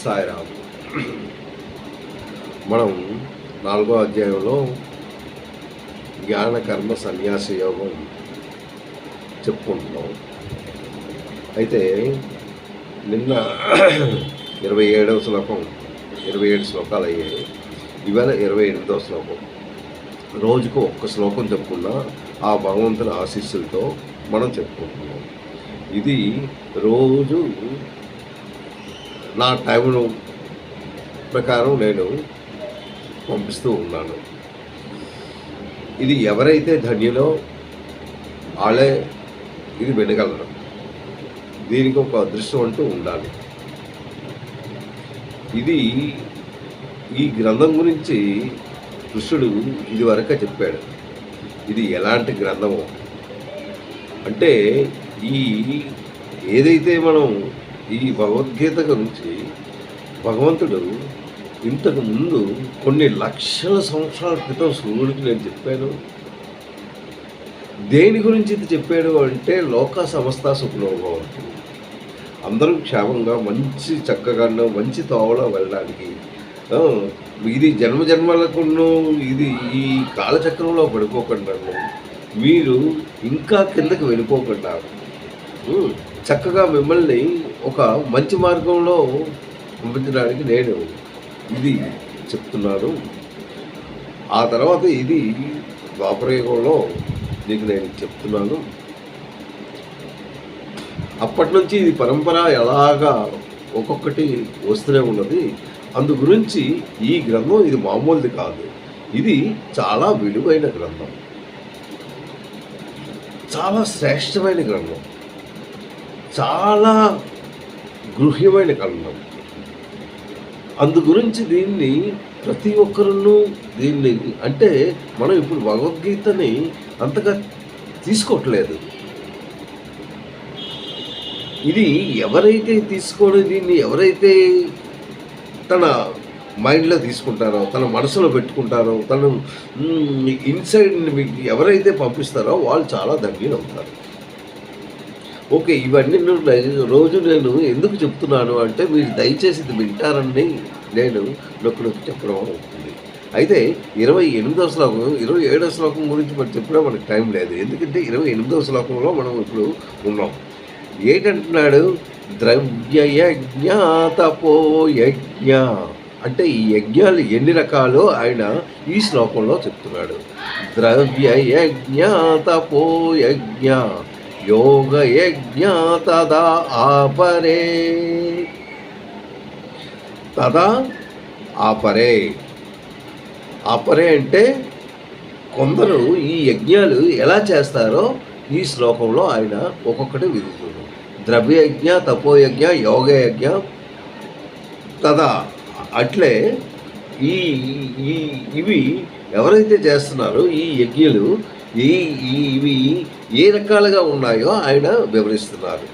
సాయిరామ్. మనం 4వ అధ్యాయంలో జ్ఞాన కర్మ సన్యాస యోగం చెప్పుకుంటున్నాం. అయితే నిన్న 27వ శ్లోకం 27 శ్లోకాలు అయ్యాయి. ఇవాళ 28వ శ్లోకం. రోజుకు ఒక్క శ్లోకం చెప్పుకున్నా ఆ భగవంతుని ఆశీస్సులతో మనం చెప్పుకుంటున్నాం. ఇది రోజు నా టైం ప్రకారం నేను పంపిస్తూ ఉన్నాను. ఇది ఎవరైతే ధన్యులో వాళ్ళే ఇది వినగలరు. దీనికి ఒక అదృష్టం అంటూ ఉండాలి. ఇది ఈ గ్రంథం గురించి కృష్ణుడు ఇదివరకే చెప్పాడు. ఇది ఎలాంటి గ్రంథమో అంటే ఏదైతే మనం ఈ భగవద్గీత గురించి భగవంతుడు ఇంతకు ముందు కొన్ని లక్షల సంవత్సరాల క్రితం సూర్యుడికి నేను చెప్పాను. దేని గురించి ఇది చెప్పాడు అంటే లోక సమస్త సుఖనోభవంతు, అందరూ క్షేమంగా మంచి చక్కగా మంచి తోవలో వెళ్ళడానికి, ఇది జన్మలకు ఇది ఈ కాలచక్రంలో పడిపోకుండా మీరు ఇంకా కిందకి వెళ్ళిపోకుండా చక్కగా మిమ్మల్ని ఒక మంచి మార్గంలో పంపించడానికి నేను ఇది చెప్తున్నాను. ఆ తర్వాత ఇది ద్వాపరయుగంలో నీకు నేను చెప్తున్నాను. అప్పటి నుంచి ఇది పరంపర ఎలాగా ఒక్కొక్కటి వస్తూనే ఉన్నది. అందు గురించి ఈ గ్రంథం ఇది మామూలుది కాదు. ఇది చాలా విలువైన గ్రంథం, చాలా శ్రేష్టమైన గ్రంథం, చాలా గృహ్యమైన గ్రంథం. అందు గురించి దీన్ని ప్రతి ఒక్కరూ దీన్ని అంటే మనం ఇప్పుడు భగవద్గీతని అంతగా తీసుకోవట్లేదు. ఇది ఎవరైతే దీన్ని ఎవరైతే తన మైండ్లో తీసుకుంటారో, తన మనసులో పెట్టుకుంటారో, తను ఇన్సైడ్ ఎవరైతే పంపిస్తారో వాళ్ళు చాలా ధన్యులు అవుతారు. ఓకే, ఇవన్నీ రోజు నేను ఎందుకు చెప్తున్నాను అంటే మీరు దయచేసి ఇది వింటారని నేను నొక్కి చెప్పడం అవుతుంది. అయితే 28వ శ్లోకం 27వ శ్లోకం గురించి మనం చెప్పడం మనకు టైం లేదు. ఎందుకంటే 28వ శ్లోకంలో మనం ఇప్పుడు ఉన్నాం. ఏంటంటున్నాడు? ద్రవ్యయజ్ఞ తపోయజ్ఞ అంటే ఈ యజ్ఞాలు ఎన్ని రకాలో ఆయన ఈ శ్లోకంలో చెప్తున్నాడు. ద్రవ్యయజ్ఞ తపోయజ్ఞ యోగయజ్ఞ తదా ఆపరే ఆపరే అంటే కొందరు ఈ యజ్ఞాలు ఎలా చేస్తారో ఈ శ్లోకంలో ఆయన ఒక్కొక్కటి విధిస్తున్నారు. ద్రవ్యయజ్ఞ తపోయజ్ఞ యోగయజ్ఞ తదా అట్లే ఇవి ఎవరైతే చేస్తున్నారో ఈ యజ్ఞలు ఇవి ఏ రకాలుగా ఉన్నాయో ఆయన వివరిస్తున్నారు.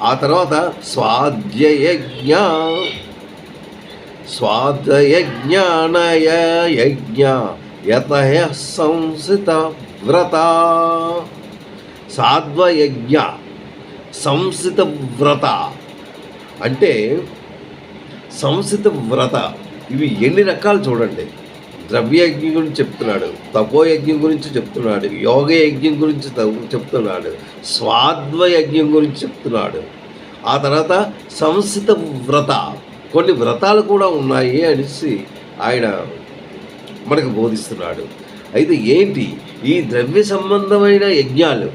ఆ తర్వాత స్వాధ్యయజ్ఞ యజ్ఞ యతః సంసిత వ్రత సాధ్వయజ్ఞ సంసిత వ్రత అంటే సంసిత వ్రత ఇవి ఎన్ని రకాలు చూడండి. ద్రవ్యయజ్ఞం గురించి చెప్తున్నాడు, తపోయజ్ఞం గురించి చెప్తున్నాడు, యోగ యజ్ఞం గురించి చెప్తున్నాడు, స్వాధ్వయజ్ఞం గురించి చెప్తున్నాడు. ఆ తర్వాత సంసిత వ్రత కొన్ని వ్రతాలు కూడా ఉన్నాయి అనేసి ఆయన మనకు బోధిస్తున్నాడు. అయితే ఏంటి ఈ ద్రవ్య సంబంధమైన యజ్ఞాలు?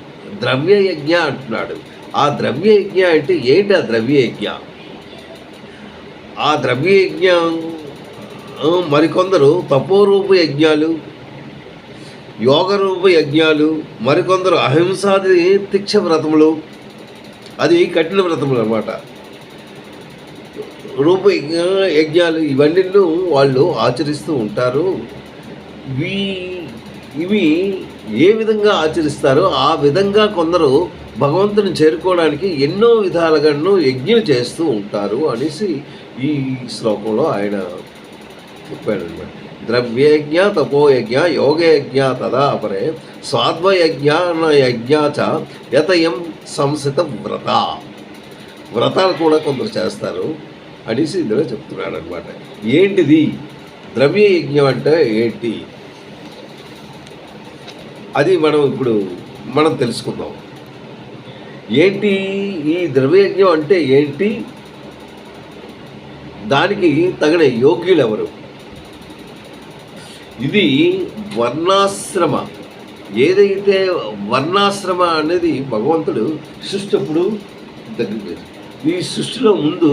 ద్రవ్య యజ్ఞ అంటున్నాడు. ఆ ద్రవ్య యజ్ఞ అంటే ఏంటి? ఆ ద్రవ్య యజ్ఞ మరికొందరు తపోరూప యజ్ఞాలు, యోగరూప యజ్ఞాలు, మరికొందరు అహింసాది తిక్ష వ్రతములు, అది కఠిన వ్రతములు అన్నమాట. రూప యజ్ఞాలు ఇవన్నీ వాళ్ళు ఆచరిస్తూ ఉంటారు. ఇవి ఏ విధంగా ఆచరిస్తారో ఆ విధంగా కొందరు భగవంతుని చేరుకోవడానికి ఎన్నో విధాలుగాను యజ్ఞం చేస్తూ ఉంటారు అనేసి ఈ శ్లోకంలో ఆయన చెప్పాడనమాట. ద్రవ్యయజ్ఞ తపోయజ్ఞ యోగయజ్ఞ తదా అపరే స్వాధ్వయజ్ఞ చ యతయం సంసిత వ్రతాలు కూడా కొందరు చేస్తారు. అనేసి ఇందులో చెప్తున్నాడు అనమాట. ఏంటిది ద్రవ్య యజ్ఞం అంటే ఏంటి, అది మనం తెలుసుకుందాం. ఏంటి ఈ ద్రవ్యయజ్ఞం అంటే ఏంటి, దానికి తగిన యోగ్యులు ఎవరు? ఇది వర్ణాశ్రమ, ఏదైతే వర్ణాశ్రమ అనేది భగవంతుడు సృష్టి అప్పుడు ఈ సృష్టిలో ముందు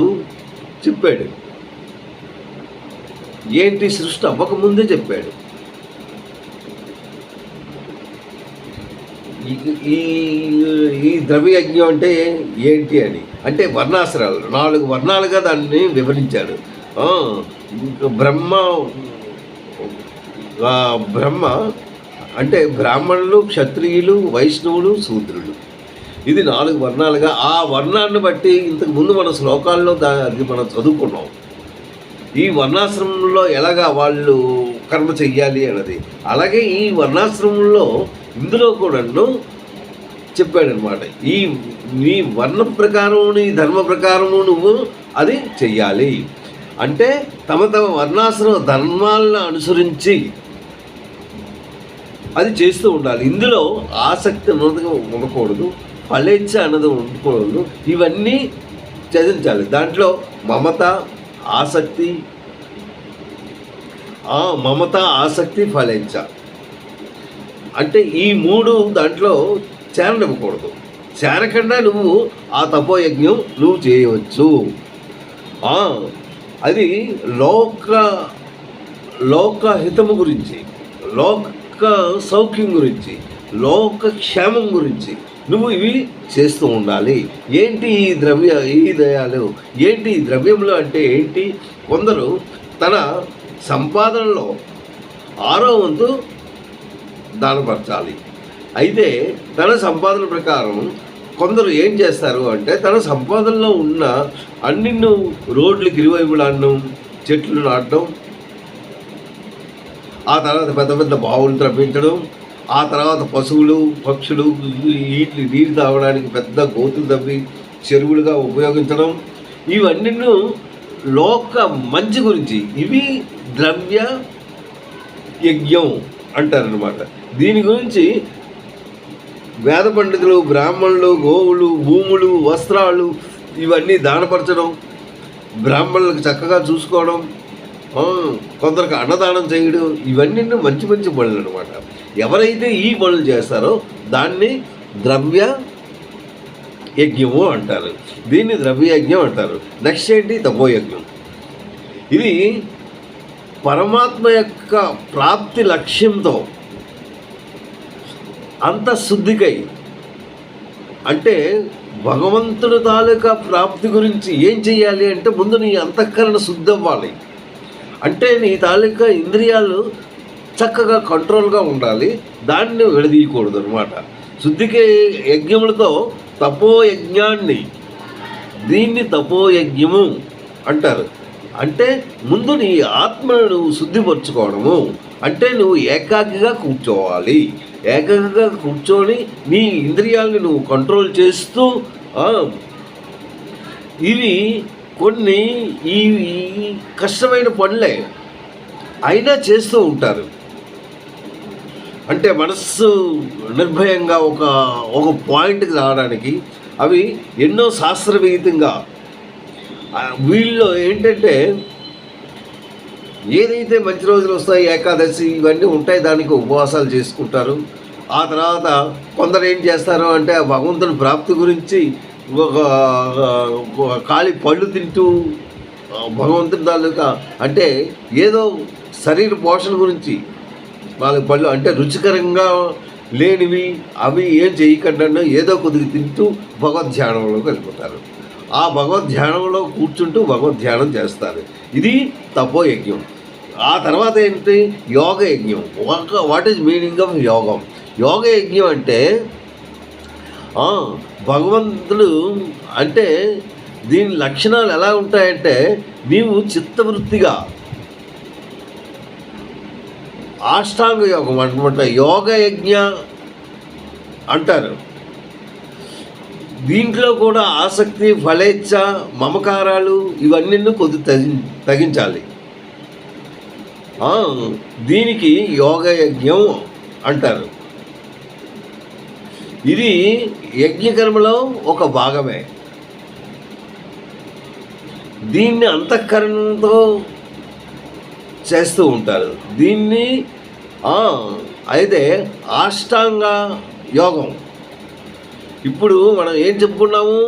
చెప్పాడు. ఏంటి సృష్టి అవ్వకముందే చెప్పాడు. ఈ ఈ ద్రవ్యయజ్ఞం అంటే ఏంటి అని, అంటే వర్ణాశ్రాలు 4 వర్ణాలుగా దాన్ని వివరించాడు. బ్రహ్మ అంటే బ్రాహ్మణులు, క్షత్రియులు, వైష్ణవులు, శూద్రులు, ఇది 4 వర్ణాలుగా. ఆ వర్ణాన్ని బట్టి ఇంతకు ముందు మన శ్లోకాల్లో అది మనం చదువుకున్నాం. ఈ వర్ణాశ్రమంలో ఎలాగా వాళ్ళు కర్మ చెయ్యాలి అన్నది. అలాగే ఈ వర్ణాశ్రమంలో ఇందులో కూడా చెప్పాడనమాట. ఈ వర్ణ ప్రకారం, నీ ధర్మ ప్రకారము నువ్వు అది చెయ్యాలి. అంటే తమ వర్ణాశ్రమ ధర్మాలను అనుసరించి అది చేస్తూ ఉండాలి. ఇందులో ఆసక్తి అన్నది ఉండకూడదు, ఫలేచ్ఛ అన్నది ఉండకూడదు. ఇవన్నీ చదివించాలి. దాంట్లో మమత, ఆసక్తి, ఫలేచ్ఛ అంటే ఈ 3 దాంట్లో చేరనివ్వకూడదు. చేరకుండా నువ్వు ఆ తపోయజ్ఞం నువ్వు చేయవచ్చు. అది లోక హితము గురించి, లోక సౌఖ్యం గురించి, లోక క్షేమం గురించి నువ్వు ఇవి చేస్తూ ఉండాలి. ఏంటి ఈ దయాలు, ఏంటి ఈ ద్రవ్యములు అంటే ఏంటి? కొందరు తన సంపాదనలో 6వ వంతు దానపరచాలి. అయితే తన సంపాదన ప్రకారం కొందరు ఏం చేస్తారు అంటే, తన సంపాదనలో ఉన్న అన్ని రోడ్లకి ఇరువైపులాడడం, చెట్లు నాటడం, ఆ తర్వాత పెద్ద పెద్ద బావులు త్రవ్వించడం, ఆ తర్వాత పశువులు, పక్షులు వీటిని నీరు తాగడానికి పెద్ద గోతులు తవ్వి చెరువులుగా ఉపయోగించడం, ఇవన్నీ లోక మంచి గురించి, ఇవి ద్రవ్య యజ్ఞం అంటారనమాట. దీని గురించి వేద పండితులు, బ్రాహ్మణులు, గోవులు, భూములు, వస్త్రాలు ఇవన్నీ దానపరచడం, బ్రాహ్మణులకు చక్కగా చూసుకోవడం, కొందరికి అన్నదానం చేయడం, ఇవన్నీ మంచి మంచి పనులు అనమాట. ఎవరైతే ఈ పనులు చేస్తారో దాన్ని ద్రవ్య యజ్ఞము అంటారు. దీన్ని ద్రవ్యయజ్ఞం అంటారు. నెక్స్ట్ ఏంటి? తపోయజ్ఞం. ఇది పరమాత్మ యొక్క ప్రాప్తి లక్ష్యంతో అంతఃశుద్ధికై, అంటే భగవంతుడి తాలూకా ప్రాప్తి గురించి ఏం చెయ్యాలి అంటే, ముందు నీ అంతఃకరణ శుద్ధి అవ్వాలి. అంటే నీ తాలూకా ఇంద్రియాలు చక్కగా కంట్రోల్గా ఉండాలి, దాన్ని విడదీయకూడదు అనమాట. శుద్ధికి యజ్ఞములతో తపోయజ్ఞాన్ని, దీన్ని తపోయజ్ఞము అంటారు. అంటే ముందు నీ ఆత్మను నువ్వు శుద్ధిపరచుకోవడము. అంటే నువ్వు ఏకాకిగా కూర్చోవాలి. ఏకాకిగా కూర్చొని నీ ఇంద్రియాలని నువ్వు కంట్రోల్ చేస్తూ, ఇవి కొన్ని ఈ కష్టమైన పనులే అయినా చేస్తూ ఉంటారు. అంటే మనస్సు నిర్భయంగా ఒక పాయింట్కి రావడానికి అవి ఎన్నో శాస్త్రవిహితంగా, వీళ్ళు ఏంటంటే ఏదైతే మంచి రోజులు వస్తాయి, ఏకాదశి ఇవన్నీ ఉంటాయి, దానికి ఉపవాసాలు చేసుకుంటారు. ఆ తర్వాత కొందరు ఏం చేస్తారు అంటే, భగవంతుని ప్రాప్తి గురించి ఖాళీ పళ్ళు తింటూ భగవంతుని తాలూకా, అంటే ఏదో శరీర పోషణ గురించి వాళ్ళకి పళ్ళు అంటే రుచికరంగా లేనివి అవి ఏం చేయకుండా ఏదో కొద్దిగా తింటూ భగవద్ధ్యానంలోకి వెళ్ళిపోతారు. ఆ భగవద్ధ్యానంలో కూర్చుంటూ భగవద్ధ్యానం చేస్తారు. ఇది తపోయజ్ఞం. ఆ తర్వాత ఏంటి? యోగ యజ్ఞం. వాట్ ఈజ్ మీనింగ్ ఆఫ్ యోగం? యోగ యజ్ఞం అంటే భగవంతుడు, అంటే దీని లక్షణాలు ఎలా ఉంటాయంటే, నీవు చిత్తవృత్తిగా అష్టాంగ యోగం అనమాట. యోగ యజ్ఞ అంటారు. దీంట్లో కూడా ఆసక్తి, ఫలేచ్ఛ, మమకారాలు ఇవన్నీ తగ్గించాలి. దీనికి యోగ యజ్ఞం అంటారు. ఇది యజ్ఞకర్మలో ఒక భాగమే. దీన్ని అంతఃకరణతో చేస్తూ ఉంటారు. దీన్ని అయితే అష్టాంగ యోగం. ఇప్పుడు మనం ఏం చెప్పుకున్నాము?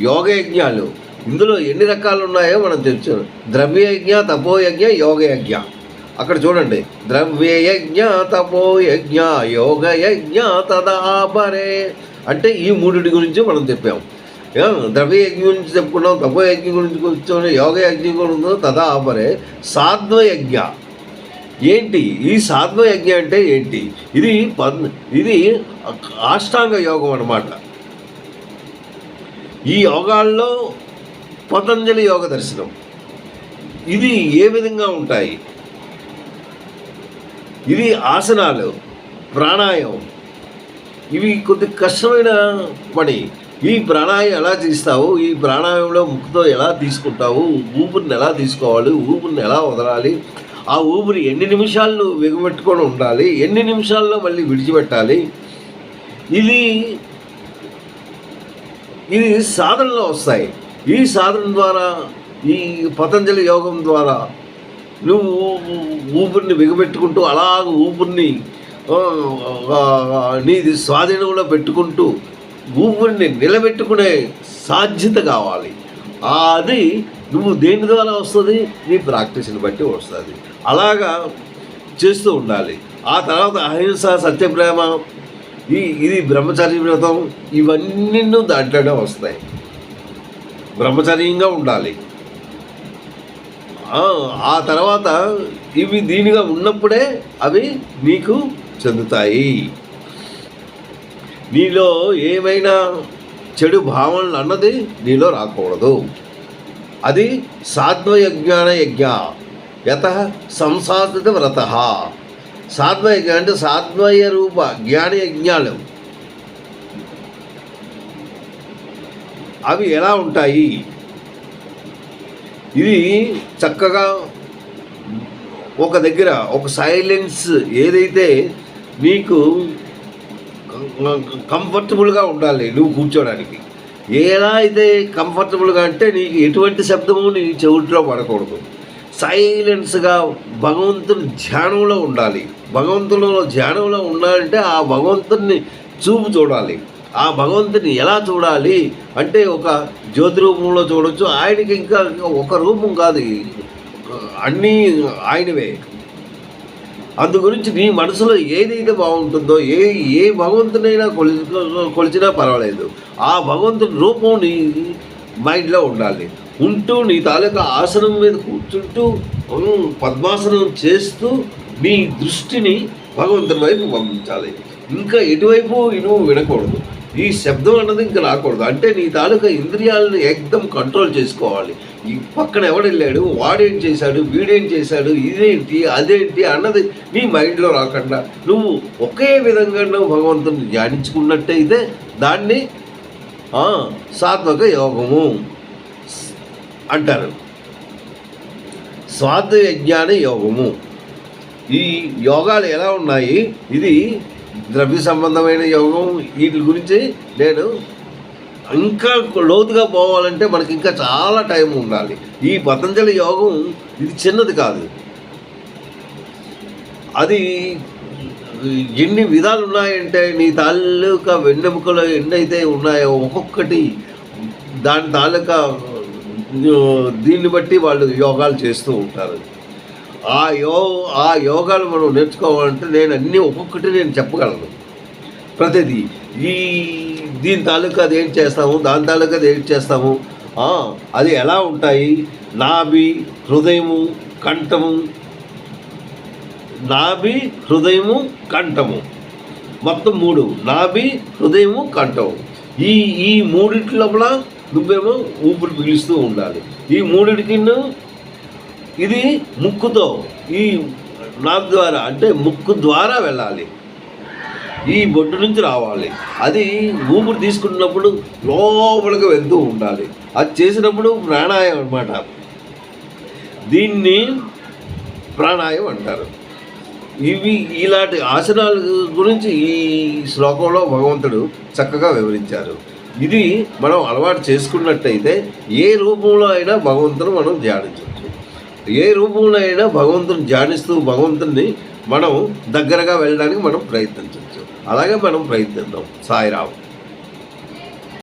యోగ యజ్ఞాలు. ఇందులో ఎన్ని రకాలు ఉన్నాయో మనం తెలుసు. ద్రవ్యయజ్ఞ, తపోయజ్ఞ, యోగయజ్ఞ. అక్కడ చూడండి, ద్రవ్యయజ్ఞ, తపోయజ్ఞ, యోగయజ్ఞ తదాపరే అంటే ఈ మూడిటి గురించి మనం చెప్పాము. ద్రవ్యయజ్ఞం గురించి చెప్పుకున్నాం, తపోయజ్ఞం గురించి కూర్చొని, యోగయజ్ఞం గురించి తదాపరే. సాధ్వయజ్ఞ ఏంటి? ఈ సాధ్వయజ్ఞ అంటే ఏంటి? ఇది అష్టాంగ యోగం అన్నమాట. ఈ యోగాల్లో పతంజలి యోగ దర్శనం. ఇది ఏ విధంగా ఉంటాయి? ఇది ఆసనాలు, ప్రాణాయామం. ఇవి కొద్ది కష్టమైన పని. ఈ ప్రాణాయామం ఎలా చేస్తావు? ఈ ప్రాణాయామంలో ముక్కుతో ఎలా తీసుకుంటావు? ఊపిరిని ఎలా తీసుకోవాలి? ఊపిరిని ఎలా వదలాలి? ఆ ఊపిరి ఎన్ని నిమిషాలు బిగబెట్టుకొని ఉండాలి? ఎన్ని నిమిషాల్లో మళ్ళీ విడిచిపెట్టాలి? ఇది సాధనలో వస్తాయి. ఈ సాధన ద్వారా, ఈ పతంజలి యోగం ద్వారా నువ్వు ఊపిరిని బిగబెట్టుకుంటూ అలాగ ఊపిరిని నీది స్వాధీనంలో పెట్టుకుంటూ ఊపిరిని నిలబెట్టుకునే సాధ్యత కావాలి. అది నువ్వు దేని ద్వారా వస్తుంది? నీ ప్రాక్టీస్ని బట్టి వస్తుంది. అలాగా చేస్తూ ఉండాలి. ఆ తర్వాత అహింస, సత్యప్రేమ, ఇది బ్రహ్మచర్య వ్రతం, ఇవన్నీ దాంట్లోనే వస్తాయి. బ్రహ్మచర్యంగా ఉండాలి. ఆ తర్వాత ఇవి దీనిగా ఉన్నప్పుడే అవి నీకు చెందుతాయి. నీలో ఏమైనా చెడు భావనలు అన్నది నీలో రాకూడదు. అది సాధ్వయజ్ఞాన యజ్ఞ యత సంసాధిత వ్రత. సాధ్వయజ్ఞ అంటే సాధ్వయ రూప జ్ఞాన యజ్ఞాలు. అవి ఎలా ఉంటాయి? ఇది చక్కగా ఒక దగ్గర ఒక సైలెన్స్, ఏదైతే నీకు కంఫర్టబుల్గా ఉండాలి నువ్వు కూర్చోడానికి. ఎలా అయితే కంఫర్టబుల్గా అంటే నీకు ఎటువంటి శబ్దము నీ చెవుట్లో పడకూడదు. సైలెన్స్గా భగవంతుని ధ్యానంలో ఉండాలి. భగవంతులో ధ్యానంలో ఉండాలంటే ఆ భగవంతుని చూడాలి. ఆ భగవంతుని ఎలా చూడాలి అంటే ఒక జ్యోతి రూపంలో చూడొచ్చు. ఆయనకి ఇంకా ఒక రూపం కాదు, అన్నీ ఆయనవే. అందు గురించి నీ మనసులో ఏదైతే బాగుంటుందో, ఏ భగవంతునైనా కొలిచినా పర్వాలేదు, ఆ భగవంతుని రూపం నీ మైండ్లో ఉండాలి. ఉంటూ నీ తాలూకా ఆసనం మీద కూర్చుంటూ పద్మాసనం చేస్తూ నీ దృష్టిని భగవంతుని వైపు పంపించాలి. ఇంకా ఎటువైపు నువ్వు వినకూడదు. ఈ శబ్దం అన్నది ఇంకా రాకూడదు. అంటే నీ తాలూకా ఇంద్రియాలను ఏకదం కంట్రోల్ చేసుకోవాలి. ఈ పక్కన ఎవడెళ్ళాడు, వాడేం చేశాడు, వీడేం చేశాడు, ఇదేంటి అదేంటి అన్నది నీ మైండ్లో రాకుండా నువ్వు ఒకే విధంగా నువ్వు భగవంతుని ధ్యానించుకున్నట్టయితే దాన్ని సాత్విక యోగము అంటారు. స్వాధ్వయజ్ఞాన యోగము. ఈ యోగాలు ఎలా ఉన్నాయి? ఇది ద్రవ్య సంబంధమైన యోగం. వీటి గురించి నేను ఇంకా లోతుగా పోవాలంటే మనకి ఇంకా చాలా టైం ఉండాలి. ఈ పతంజలి యోగం ఇది చిన్నది కాదు. అది ఎన్ని విధాలు ఉన్నాయంటే నీ తాలూకా వెన్నెముకలో ఎన్నైతే ఉన్నాయో ఒక్కొక్కటి దాని తాలూకా దీన్ని బట్టి వాళ్ళు యోగాలు చేస్తూ ఉంటారు. ఆ యోగాలు మనం నేర్చుకోవాలంటే నేను అన్నీ ఒక్కొక్కటి నేను చెప్పగలను. ప్రతిదీ దీని తాలూకా అది ఏం చేస్తాము, దాని తాలూకా అది ఏం చేస్తాము, అది ఎలా ఉంటాయి. నాభి, హృదయము, కంఠము. నాభి, హృదయము, కంఠము, మొత్తం 3. నాభి, హృదయము, కంఠము. ఈ మూడింటి లోపల నువ్వేమో ఊపిరి పీలుస్తూ ఉండాలి. ఈ మూడిటికి ఇది ముక్కుతో, ఈ నాభి ద్వారా అంటే ముక్కు ద్వారా వెళ్ళాలి. ఈ బొడ్డు నుంచి రావాలి. అది ఊపిరి తీసుకున్నప్పుడు లోపలికి వెళ్తూ ఉండాలి. అది చేసినప్పుడు ప్రాణాయామం అన్నమాట. దీన్ని ప్రాణాయామం అంటారు. ఇలాంటి ఆసనాల గురించి ఈ శ్లోకంలో భగవంతుడు చక్కగా వివరించారు. ఇది మనం అలవాటు చేసుకున్నట్టయితే ఏ రూపంలో అయినా భగవంతుని మనం ధ్యానించవచ్చు. ఏ రూపంలో అయినా భగవంతుని ధ్యానిస్తూ భగవంతుని మనం దగ్గరగా వెళ్ళడానికి మనం ప్రయత్నించవచ్చు. అలాగే మనం ప్రయత్నిద్దాం. సాయిరామ్.